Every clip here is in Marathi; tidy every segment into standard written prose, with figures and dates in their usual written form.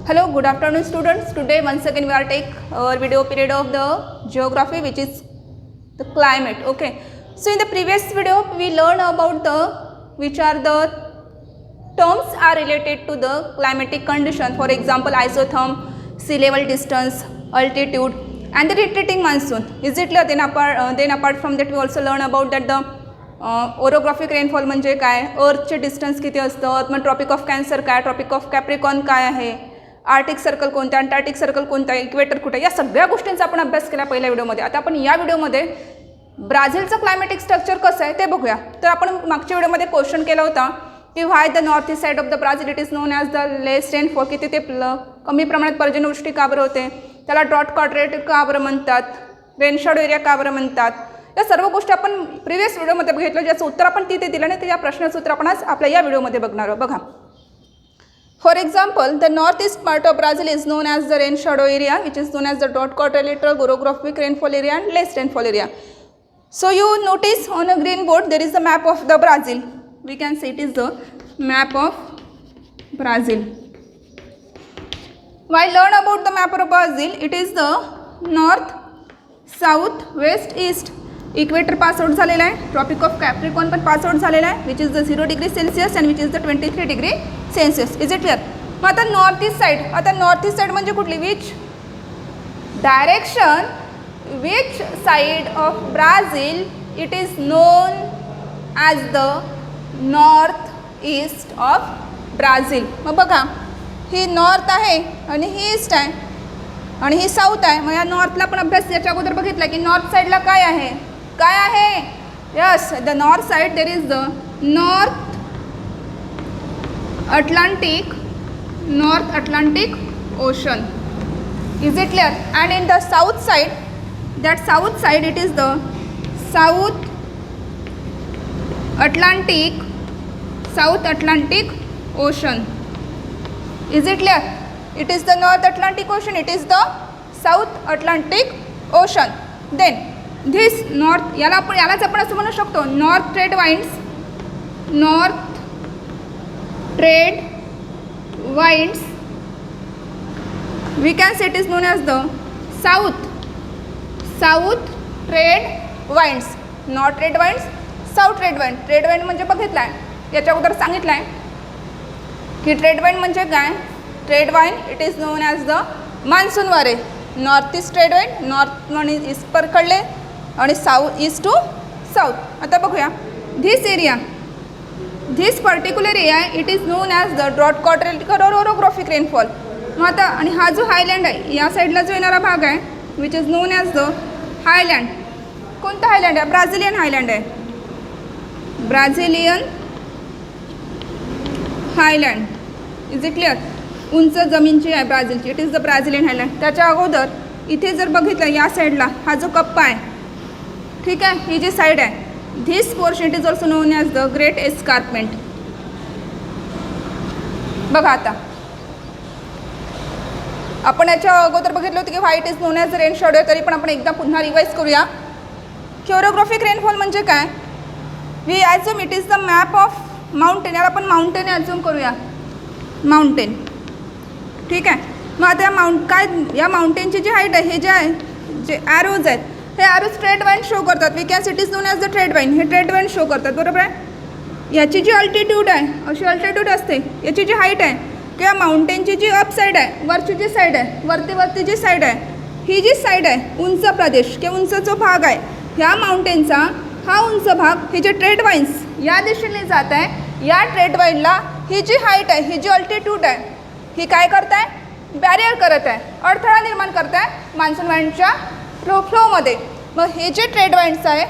Hello, good afternoon students. Today once again we are take our video period of the geography, which is the climate. Okay. So in the previous video we learned about the which are the terms are related to the climatic condition. For example, isotherm, sea level distance, altitude, and the retreating monsoon. Is it clear? Then apart from that we also learn about that the orographic rainfall म्हणजे काय, अर्थचे डिस्टन्स किती असतं, मग ट्रॉपिक ऑफ कॅन्सर काय, ट्रॉपिक ऑफ कॅप्रिकॉन काय आहे, आर्टिक सर्कल कोणतं, अंटार्टिक सर्कल कोणतं, इक्वेटर कुठे, या सगळ्या गोष्टींचा आपण अभ्यास केला पहिल्या व्हिडिओमध्ये. आता आपण या व्हिडिओमध्ये ब्राझीलचं क्लायमॅटिक स्ट्रक्चर कसं आहे ते बघूया. तर आपण मागच्या व्हिडिओमध्ये क्वेश्चन केला होता की why the north east side of the Brazil it is known as the less rainfall, की तिथे कमी प्रमाणात पर्जन्यवृष्टी का बरं होते, त्याला ड्रॉट कॉर्डिनेट का बरं म्हणतात, रेनशॅडो एरिया का बरं म्हणतात. या सर्व गोष्टी आपण प्रिव्हियस व्हिडिओमध्ये बघितलं, ज्याचं उत्तर आपण तिथे दिलं नाही, तर या प्रश्नाचं उत्तर आपण आज आपल्या या व्हिडिओमध्ये बघणार आहोत. बघा, for example the north east part of Brazil is known as the rain shadow area, which is known as the dot coordinator, orographic rainfall area and less rainfall area. So you notice on a green board there is the map of the Brazil. We can say it is the map of Brazil. While learn about the map of Brazil, it is the north, south, west, east. Equator pass out झालेला आहे, ट्रॉपिक ऑफ कॅप्रिकॉन पण पास आउट झालेला आहे, which is the 0 degree Celsius and which is the 23 degree Celsius. Is it clear? मग आता नॉर्थ ईस्ट साईड, आता नॉर्थ ईस्ट साईड म्हणजे कुठली, which direction, which side of Brazil it is known as the north east of Brazil. मग बघा, ही नॉर्थ आहे आणि ही ईस्ट आहे आणि ही साऊथ आहे. मग या नॉर्थला पण अभ्यास याच्या अगोदर बघितला की नॉर्थ साईडला काय आहे, काय आहे. Yes, the north side there is the north Atlantic ocean. Is it clear? And in the south side, that south side it is the south Atlantic ocean. Is it clear? It is the North Atlantic Ocean, it is the South Atlantic Ocean. Then this north, यालाच आपण असं म्हणू शकतो, north trade winds, we can say it is known as the south trade winds. North trade winds, south trade wind. Trade wind म्हणजे बघितला आहे, याच्या अगोदर सांगितलं आहे की ट्रेड वाइंड म्हणजे काय. Trade wind it is known as the monsoon वारे. North east trade wind, north आणि ईस्ट पकडले आणि साऊथ ईस्ट टू साऊथ. आता बघूया, this particular area it is known as the drought coordinator और ओरोग्राफिक रेनफॉल. मग आता आणि हा जो हायलँड आहे, या साईडला जो येणारा भाग आहे which is known as the highland. कोणता हायलँड आहे? ब्राझिलियन हायलँड आहे, Brazilian highland. Is it clear? उंच जमीनची आहे ब्राझीलची, it is the Brazilian highland. त्याच्या अगोदर इथे जर बघितलं, या साईडला हा जो कप्पा आहे, ठीक आहे, ही जी साईड आहे, this portion it is also non as the great escarpment. बघा, आता आपण याच्या अगोदर बघितलं होतं की white is known as rain shadow. तरी पण आपण एकदा पुन्हा रिवाईज करूया की ओरोग्राफिक रेनफॉल म्हणजे काय. We assume it is the map of mountain. याला आपण माउंटेन ॲझ्युम करूया, माउंटेन, ठीक आहे. मग आता काय, या माउंटेनची जी हाईट आहे, हे जे आहे, जे ॲरोज आहेत, हे ॲरोज ट्रेड वाईन शो करतात. We can it is known as the trade wind. हे ट्रेड वाईन शो करतात, बरोबर आहे. याची जी अल्टिट्यूड आहे, अशी अल्टिट्यूड असते, याची जी हाईट आहे किंवा माउंटेनची जी अप साईड आहे, वरची जी साईड आहे, वरती जी साईड आहे, ही जी साईड आहे, उंच प्रदेश किंवा उंच जो भाग आहे, ह्या माउंटेनचा हा उंच भाग, हे जे ट्रेड वाईन्स या दिशेने जात आहे, या ट्रेड वाईनला ही जी हाईट आहे, ही जी अल्टिट्यूड आहे, ही काय करत आहे, बॅरियर करत आहे, अडथळा निर्माण करत आहे मान्सून वाईन्सच्या फ्लोमध्ये. मग हे जे ट्रेड वाईन्स आहे,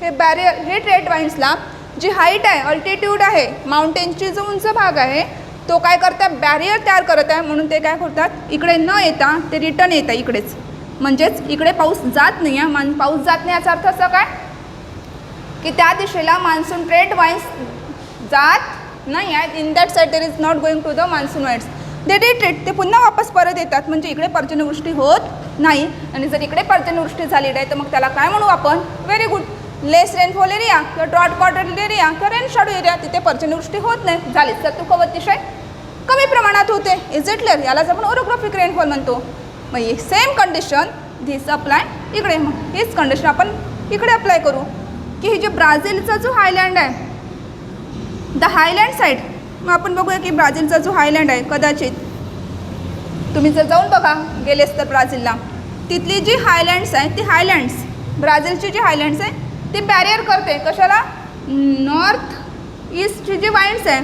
हे बॅरियर, हे ट्रेड वाईन्सला जी हाईट आहे, अल्टिट्यूड आहे, माउंटेनची जो उंच भाग आहे, तो काय करतात, बॅरियर तयार करत आहे. म्हणून ते काय करतात, इकडे न येता ते रिटर्न येत आहे इकडेच. म्हणजेच इकडे पाऊस जात नाही आहे. पाऊस जात नाही याचा अर्थ असं काय की त्या दिशेला मान्सून ट्रेड वाईन्स जात नाही आहेत. In that side there is not going to the monsoon winds. They retreat, ते पुन्हा वापस परत येतात. म्हणजे इकडे पर्जन्यवृष्टी होत नाही. आणि जर इकडे पर्जन्यवृष्टी झाली नाही तर मग त्याला काय म्हणू आपण, व्हेरी गुड, लेस रेनफॉल एरिया किंवा ड्रॉट कॉर्डिनेटर एरिया किंवा रेन शॅडो एरिया, तिथे पर्जन्यवृष्टी होत नाही. झालीच तर तू अतिशय कमी प्रमाणात होते. Is it clear? यालाच आपण ओरोग्राफिक रेनफॉल म्हणतो. मग ही सेम कंडिशन धिस अप्लाय इकडे. मग हीच कंडिशन आपण इकडे अप्लाय करू की ही जे ब्राझीलचा जो हायलँड आहे, द हायलँड साईड. मग आपण बघूया की ब्राझीलचा जो हायलँड आहे, कदाचित तुम्ही जर जाऊन बघा गेलेस तर ब्राझीलला, तिथली जी हायलँड्स आहे ती हायलँड्स, ब्राझीलची जी हायलँड्स आहे ती बॅरियर करते कशाला? नॉर्थ ईस्टची जी वाइंड्स आहे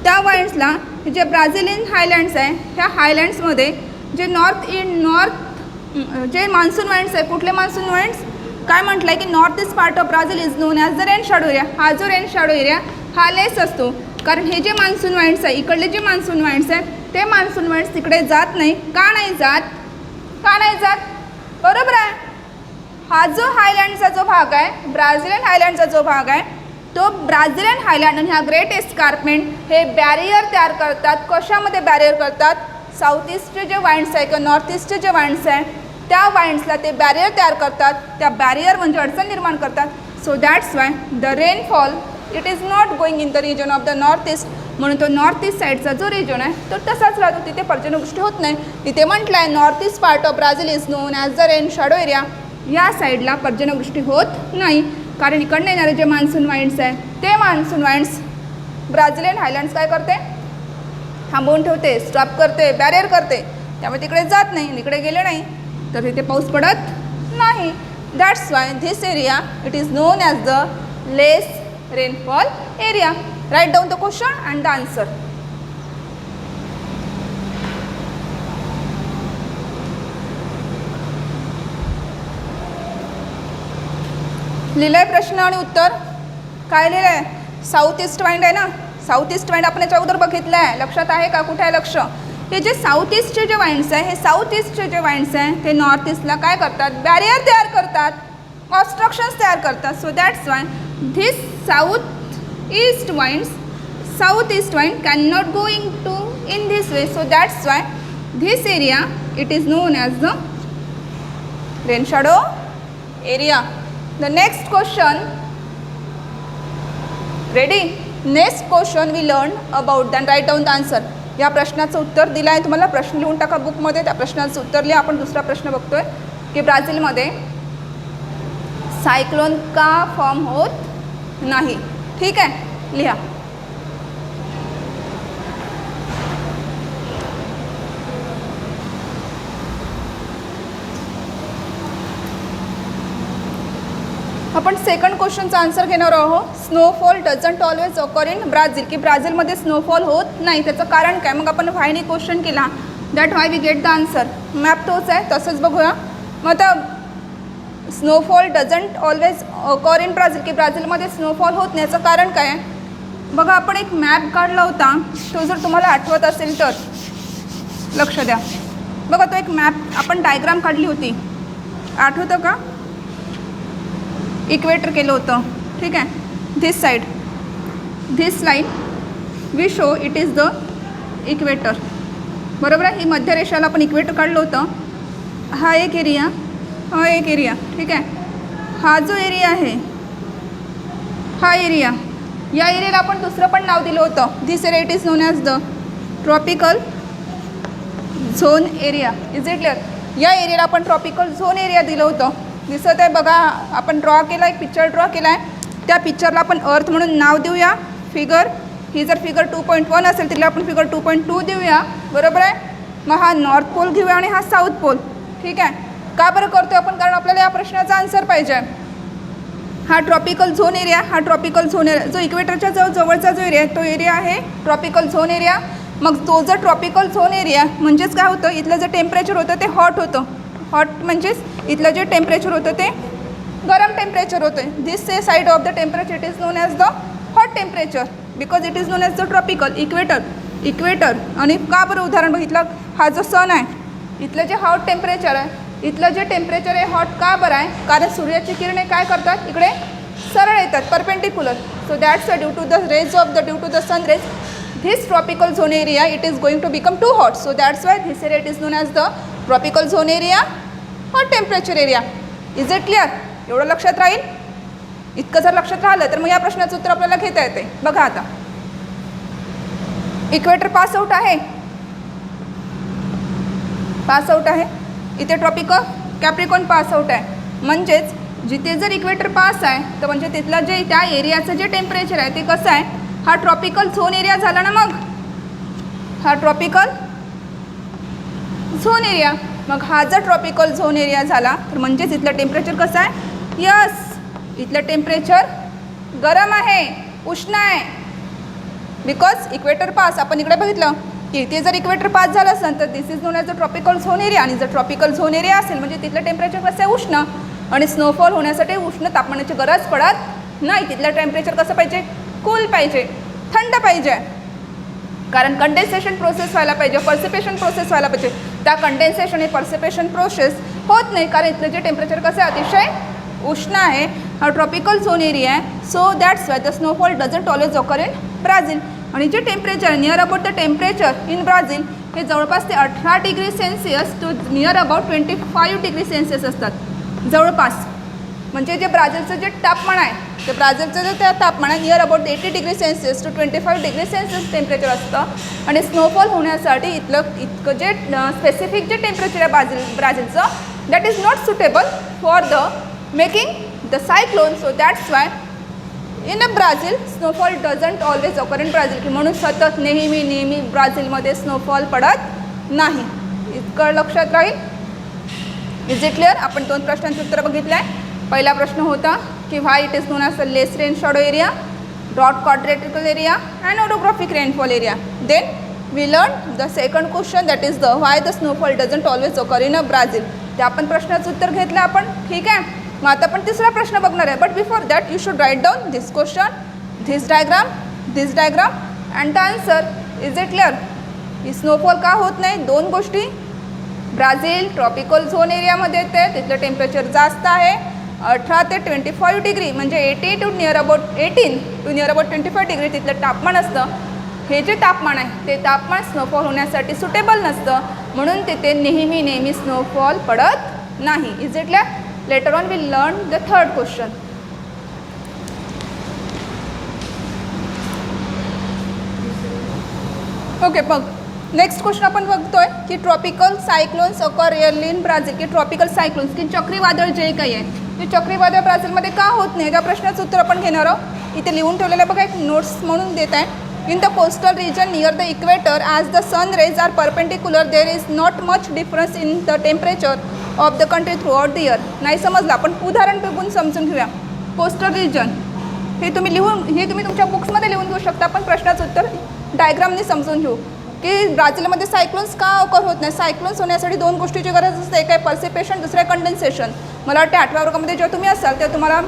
त्या वाइंड्सला, जे ब्राझिलियन हायलँड्स आहे ह्या हायलँड्समध्ये जे नॉर्थ जे मान्सून वाइंड्स आहे, कुठले मान्सून वाइंड्स? काय म्हटलं आहे की north east part of Brazil is known as the rain shadow area. हा जो रेन शॅडो एरिया हा लेस असतो, कारण हे जे मान्सून वाइंड्स आहे, इकडले जे मान्सून वाइंड्स आहे ते मान्सून वाइंड्स तिकडे जात नाही. का नाही जात? का नाही जात? बरोबर आहे. हा जो हायलँडचा जो भाग आहे, ब्राझिलियन हायलँडचा जो भाग आहे, तो ब्राझिलियन हायलँड आणि ह्या ग्रेट एस्कार्पमेंट हे बॅरियर तयार करतात. कशामध्ये बॅरियर करतात? साऊथ ईस्टचे जे वाइंड्स आहे किंवा नॉर्थ ईस्टचे जे वाइंड्स आहे त्या वाइंड्सला ते बॅरियर तयार करतात. त्या बॅरियर म्हणजे अडचण निर्माण करतात. So that's why the rainfall it is not going in the region of the north east. म्हणून तो नॉर्थ ईस्ट साईडचा जो रिजन आहे तो तसाच राहतो, तिथे पर्जन्यवृष्टी होत नाही. तिथे म्हटलं आहे north east part of Brazil is known as the rain shadow area. या साईडला पर्जन्यवृष्टी होत नाही, कारण इकडनं येणारे जे मान्सून वाइंड्स आहे ते मान्सून वाइंड्स ब्राझिलियन हायलँड्स काय करते? थांबवून ठेवते, स्टॉप करते, बॅरियर करते. त्यामुळे तिकडे जात नाही. इकडे गेले नाही तर तिथे पाऊस पडत नाही. That's why this area it is known as the less rainfall area. Right down the question and the answer. लिहिलं आहे प्रश्न आणि उत्तर. काय लिहिलं आहे? साऊथ ईस्ट वाइंड आहे ना, साऊथ ईस्ट वाइंड आपण याच्या अगोदर बघितलं आहे. लक्षात आहे का? कुठे आहे लक्ष? हे जे साऊथ ईस्टचे जे वाइंड्स आहे, हे साऊथ ईस्टचे जे वाइंड्स आहे ते नॉर्थ ईस्टला काय करतात? बॅरियर तयार करतात, ऑब्स्ट्रक्शन्स तयार करतात. So that's why this south east wind can not go in this way. So that's why this area it is known as the rain shadow area. The next question, ready? Next question we learn about, then write down the answer. या प्रश्नाचं उत्तर दिलं आहे तुम्हाला. प्रश्न लिहून टाका बुकमध्ये. त्या प्रश्नाचं उत्तर लिहा. आपण दुसरा प्रश्न बघतोय की ब्राझीलमध्ये सायक्लोन का फॉर्म होत नाही. ठीक आहे, लिहा. आपण सेकंड क्वेश्चनचा आन्सर घेणार आहोत. Snowfall doesn't always occur in Brazil, की ब्राझीलमध्ये स्नोफॉल होत नाही. त्याचं कारण काय? मग आपण व्हायने क्वेश्चन केला. That why we get the answer. Map तोच आहे, तसंच बघूया. मग आता snowfall doesn't always occur in Brazil, की ब्राझीलमध्ये स्नोफॉल होत नाही. याचं कारण काय? बघा, आपण एक मॅप काढला होता, तो जर तुम्हाला आठवत असेल तर लक्ष द्या. बघा, तो एक मॅप आपण डायग्राम काढली होती, आठवतं का? इक्वेटर केलं होतं. ठीक आहे, this side, this line we show it is the equator. बरोबर आहे. ही मध्य रेषाला आपण इक्वेटर काढलं होतं. हा एक एरिया, हा एक एरिया. ठीक आहे, हा जो एरिया आहे, हा एरिया, या एरियाला आपण दुसरं पण नाव दिलं होतं. This area it is known as the tropical zone area. Is it clear? या एरियाला आपण ट्रॉपिकल झोन एरिया दिलं होतं. दिसत आहे बघा, आपण ड्रॉ केला, एक पिक्चर ड्रॉ केला आहे. त्या पिक्चरला आपण अर्थ म्हणून नाव देऊया. फिगर, ही जर फिगर 2.1 असेल तिला आपण फिगर 2.2 देऊया. बरोबर आहे. मग हा नॉर्थ पोल घेऊया आणि हा साऊथ पोल. ठीक आहे. का बरं करतो आपण? कारण आपल्याला या प्रश्नाचा आन्सर पाहिजे. हा ट्रॉपिकल झोन एरिया, हा ट्रॉपिकल झोन एरिया जो इक्वेटरच्या जवळचा जो एरिया आहे तो एरिया आहे ट्रॉपिकल झोन एरिया. मग तो जर ट्रॉपिकल झोन एरिया म्हणजेच काय होतं? इथलं जे टेम्परेचर होतं ते हॉट होतं. हॉट म्हणजेच इथलं जे टेम्परेचर होतं ते गरम टेम्परेचर होतं. This side of the temperature it is known as the hot temperature, because it is known as the tropical equator. आणि का बरं उदाहरण बघितलं? हा जो सन आहे, इथलं जे हॉट टेम्परेचर आहे, इथलं जे टेम्परेचर आहे हॉट का बरं आहे? कारण सूर्याची किरणे काय करतात? इकडे सरळ येतात, perpendicular. So that's due to the rays of the due to the sun rays this tropical zone area it is going to become too hot. So that's why this area it is known as the tropical zone area or temperature area. Is it clear? एवढं लक्षात राहील. इतकं जर लक्षात राहिलं तर मग या प्रश्नाचं उत्तर आपल्याला घेता येते. बघा आता, इक्वेटर पास आउट आहे, पास आउट आहे. इथे ट्रॉपिक ऑफ कॅप्रिकॉर्न पास आउट आहे. म्हणजेच जिथे जर इक्वेटर पास आहे तर म्हणजे तिथलं जे त्या एरियाचं जे टेम्परेचर आहे ते कसं आहे, हा ट्रॉपिकल झोन एरिया झाला ना. मग हा ट्रॉपिकल झोन एरिया. मग हा जर ट्रॉपिकल झोन एरिया झाला तर म्हणजेच इथलं टेम्परेचर कसं आहे, यस इथलं टेम्परेचर गरम आहे, उष्ण आहे. बिकॉज इक्वेटर पास आपण इकडे बघितलं की इथे जर इक्वेटर पास झालं असेल तर this is known as a tropical zone area. आणि जर ट्रॉपिकल झोन एरिया असेल म्हणजे तिथलं टेम्परेचर कसं आहे, उष्ण. आणि स्नोफॉल होण्यासाठी उष्ण तापमानाची गरज पडत नाही. तिथलं टेम्परेचर कसं पाहिजे, कूल पाहिजे, थंड पाहिजे. कारण कंडेन्सेशन प्रोसेस व्हायला पाहिजे, पर्सिपेशन प्रोसेस व्हायला पाहिजे. त्या कंडेन्सेशन आणि पर्सिपेशन प्रोसेस होत नाही कारण इथलं जे टेम्परेचर कसं आहे, अतिशय उष्ण आहे. हा ट्रॉपिकल झोन एरिया आहे. So that's why the snowfall doesn't always occur in Brazil. आणि जे temperature near about the temperature in Brazil हे जवळपास ते 18 degree celsius to near about 25 degree celsius असतात जवळपास. म्हणजे जे ब्राझीलचं जे तापमान आहे ते ब्राझीलचं जे त्या तापमान आहे near about 80 degree celsius to 25 degree celsius temperature असतं. आणि स्नोफॉल होण्यासाठी इतकं जे स्पेसिफिक जे टेम्परेचर आहे ब्राझीलचं that is not suitable for the making the cyclone. So that's why in a Brazil snowfall doesn't always occur in Brazil. की म्हणून सतत नेहमी ब्राझीलमध्ये स्नोफॉल पडत नाही. इतकं लक्षात राहील. Is it clear? आपण 2 प्रश्नांचं उत्तर बघितलं आहे. पहिला प्रश्न होता की why it is known as a less rain shadow area, dot quadratical area and orographic rainfall area. Then we learn the second question that is the why the snowfall doesn't always occur in a Brazil. ते आपण प्रश्नाचं उत्तर घेतलं आपण. ठीक आहे. मग आता आपण तिसरा प्रश्न बघणार आहे. But before that you should write down this question, this diagram and the answer. Is it clear? ही स्नोफॉल का होत नाही? 2 गोष्टी. ब्राझील ट्रॉपिकल झोन एरियामध्ये येते, तिथलं टेम्परेचर जास्त आहे 18 ते 25 डिग्री म्हणजे 18 टू नियर अबाउट 25 डिग्री तिथलं तापमान असतं. हे जे तापमान आहे ते तापमान स्नोफॉल होण्यासाठी सुटेबल नसतं. म्हणून तिथे नेहमी स्नोफॉल पडत नाही. Is it clear? Later on we learn the third question. Okay, बघ नेक्स्ट क्वेश्चन आपण बघतोय की tropical cyclones occur rarely in Brazil. की ट्रॉपिकल सायक्लोन्स की चक्रीवादळ जे काही आहे ते चक्रीवादळ ब्राझीलमध्ये का होत नाही त्या प्रश्नाचं उत्तर आपण घेणार आहोत. इथे लिहून ठेवलेलं बघा, एक नोट्स म्हणून देत आहे. In the coastal region near the equator as the sun rays are perpendicular there is not much difference in the temperature of the country throughout the year. नाही समजलं, आपण उदाहरण बघून समजून घेऊया. कोस्टल रिजन हे तुम्ही तुमच्या बुक्समध्ये लिहून घेऊ शकता. आपण प्रश्नाचं उत्तर डायग्रामने समजून घेऊ की ब्राझीलमध्ये सायक्लोन्स का ऑकर होत नाही. सायक्लोन्स होण्यासाठी 2 गोष्टीची गरज असते. एक आहे पर्सिपेशन, दुसरं आहे कंडेन्सेशन. मला वाटतं 8व्या वर्गामध्ये जेव्हा तुम्ही असाल तेव्हा तुम्हाला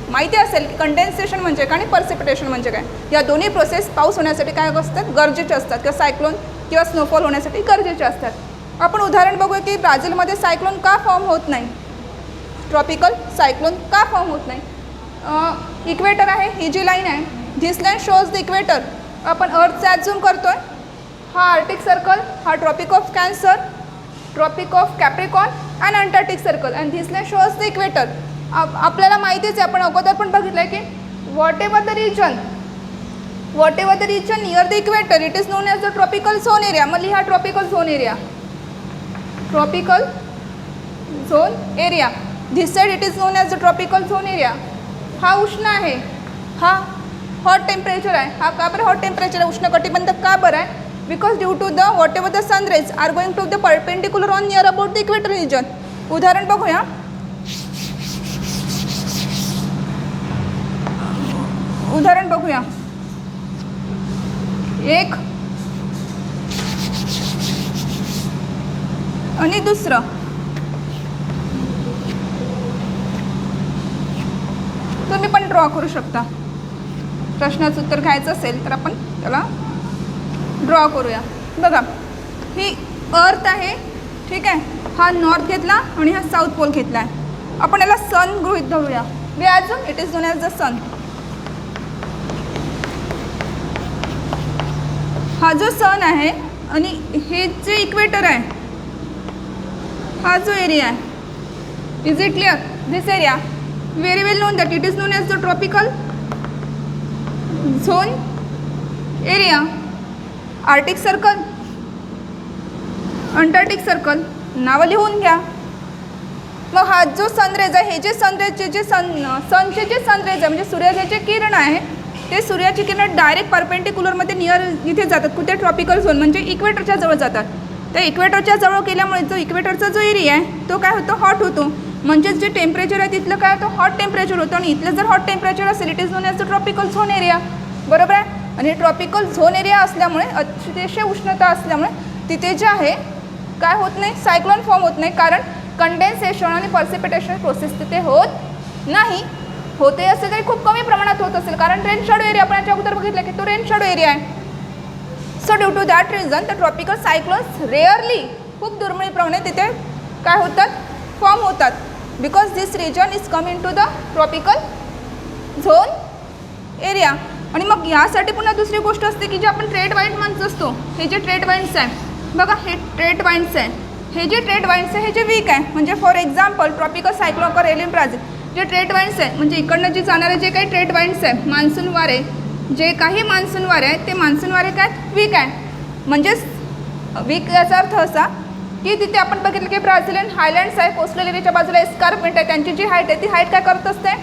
माहिती असेल की कंडेन्सेशन म्हणजे काय आणि पर्सिपिटेशन म्हणजे काय. या दोन्ही प्रोसेस पाऊस होण्यासाठी काय असतात, गरजेचे असतात. किंवा सायक्लोन किंवा स्नोफॉल होण्यासाठी गरजेचे असतात. आपण उदाहरण बघूया की ब्राझीलमध्ये सायक्लोन का फॉर्म होत नाही, ट्रॉपिकल सायक्लोन का फॉर्म होत नाही. इक्वेटर आहे, ही जी लाईन आहे, this line shows the equator. आपण अर्थचं ॲझ्युम करतोय. हा आर्टिक सर्कल, हा Tropic of Cancer, Tropic of Capricorn and Antarctic Circle and this line shows the equator. आपल्याला माहितीच आहे, आपण अगोदर पण बघितलं आहे की whatever the region near the equator it is known as the tropical zone area. मग लिहा tropical zone area, tropical zone area. This side it is known as the tropical zone area. हा उष्ण आहे, हा हॉट टेम्परेचर आहे. हा का बरं हॉट टेम्परेचर आहे, उष्णकटिबंध का बरं आहे? Because due to the whatever the sun rays are going to the perpendicular on near about the equator region. उदाहरण बघूया. एक आणि दुसरं. तुम्ही पण ड्रॉ करू शकता. प्रश्नाचं उत्तर घ्यायचं असेल तर आपण त्याला ड्रॉ करूया. बघा, ही अर्थ आहे, ठीक आहे. हा नॉर्थ घेतला आणि हा साऊथ पोल घेतला आहे. आपण याला सन गृहीत धरूया. We assume it is known as the sun. हा जो सन आहे आणि हे जे इक्वेटर आहे, हा जो एरिया आहे, is it clear? This area very well non that it is known as the tropical zone area. Arctic circle, Antarctic circle, नावं लिहून घ्या. मग हा जो सनरेज आहे, हे जे सनरेजचे जे सनचे जे सनरेज आहे म्हणजे सूर्याचे जे किरण आहे ते सूर्याची किरण डायरेक्ट परपेंडिक्युलरमध्ये नियर इथे जातात. कुठे? ट्रॉपिकल झोन म्हणजे इक्वेटरच्या जवळ जातात. त्या इक्वेटरच्या जवळ केल्यामुळे जो इक्वेटरचा जो एरिया आहे तो काय होतो? हॉट होतो. म्हणजेच जे टेम्परेचर आहे तिथलं काय होतं? हॉट टेम्परेचर होतं. आणि इथलं जर हॉट टेम्परेचर असेल it is known as the tropical zone area. बरोबर आहे. आणि ट्रॉपिकल झोन एरिया असल्यामुळे अतिशय उष्णता असल्यामुळे तिथे जे आहे काय होत नाही? सायक्लोन फॉर्म होत नाही. कारण कंडेन्सेशन आणि पर्सिपिटेशन प्रोसेस तिथे होत नाही. होते असेल तरी खूप कमी प्रमाणात होत असेल. कारण रेन शॅडो एरिया आपण याच्या अगोदर बघितलं की तो रेन शॅडो एरिया आहे. So due to that reason the tropical cyclones rarely, खूप दुर्मिळपणे तिथे काय होतात? फॉर्म होतात. Because this region is come in to the tropical zone area. आणि मग यासाठी पुन्हा दुसरी गोष्ट असते की जे आपण ट्रेड वाइंड म्हणत असतो, हे जे ट्रेड वाइंड्स आहे बघा, हे ट्रेड वाइंड्स आहे. हे जे ट्रेड वाइंड्स आहे हे जे वीक आहे. म्हणजे for example tropical cyclone occur in Brazil, जे ट्रेड वाइंड्स आहे म्हणजे इकडनं जे जाणारे जे काही ट्रेड वाइंड्स आहे, मान्सून वारे, जे काही मान्सून वारे आहेत ते मान्सून वारे काय? वीक आहे. म्हणजेच वीक याचा अर्थ असा की तिथे आपण बघितलं की ब्राझिलियन हायलँड्स आहे, कोस्टल एरियाच्या बाजूला एस्कार्पमेंट आहे, त्यांची जी हाईट आहे ती हाईट काय करत असते?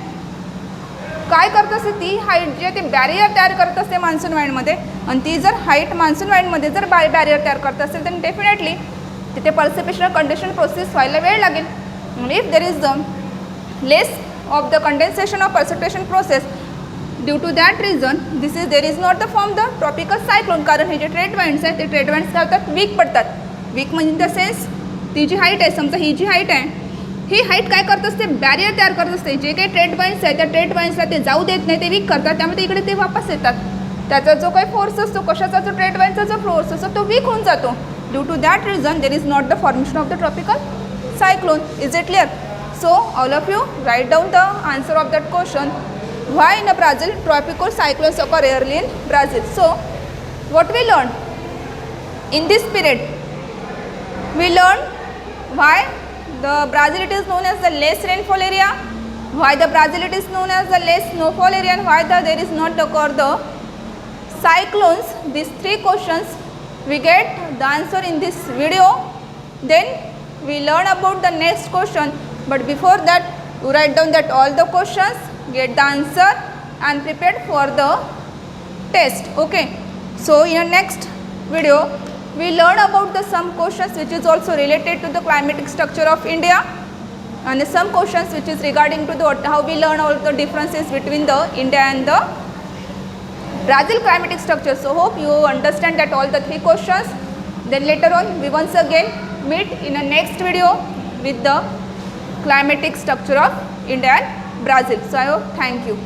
काय करत असते? ती हाईट जी आहे ती बॅरियर तयार करत असते मान्सून वाईंडमध्ये. आणि ती जर हाईट मान्सून वाईंडमध्ये जर बॅरियर तयार करत असेल तर डेफिनेटली तिथे पर्सिपिटेशन कंडेन्सेशन प्रोसेस व्हायला वेळ लागेल. If there is the less of the condensation of precipitation process due to that reason there is not the form the tropical cyclone. कारण हे जे ट्रेड वाइंड्स आहेत ते ट्रेड वाइंड्स काय होतात? वीक पडतात. वीक म्हणजे इन द सेन्स ती जी हाईट आहे, समजा ही जी हाईट आहे ही हाईट काय करत असते? बॅरियर तयार करत असते. जे काही ट्रेड वाइंड्स आहे त्या ट्रेड वाइंड्सला ते जाऊ देत नाही, ते वीक करतात. त्यामुळे इकडे ते वापस येतात. त्याचा जो काही फोर्स असतो, कशाचा? जो ट्रेड वाइंडचा जो फोर्स असतो तो वीक होऊन जातो. Due to that reason there is not the formation of the tropical cyclone. Is it clear? So all of you write down the answer of that question. Why in Brazil tropical cyclones occur rarely in Brazil? So what we learned in this period? We learned why the Brazil it is known as the less rainfall area, why the Brazil it is known as the less snowfall area, and why there is not occur the cyclones. These three questions we get the answer in this video. Then we learn about the next question, but before that you write down that all the questions, get the answer and prepared for the test. Okay, so in our next video we learn about the some questions which is also related to the climatic structure of India, and some questions which is regarding to the how we learn all the differences between the India and the Brazil climatic structure. So hope you understand that all the three questions. Then later on we once again meet in a next video with the climatic structure of India and Brazil. So I hope, thank you.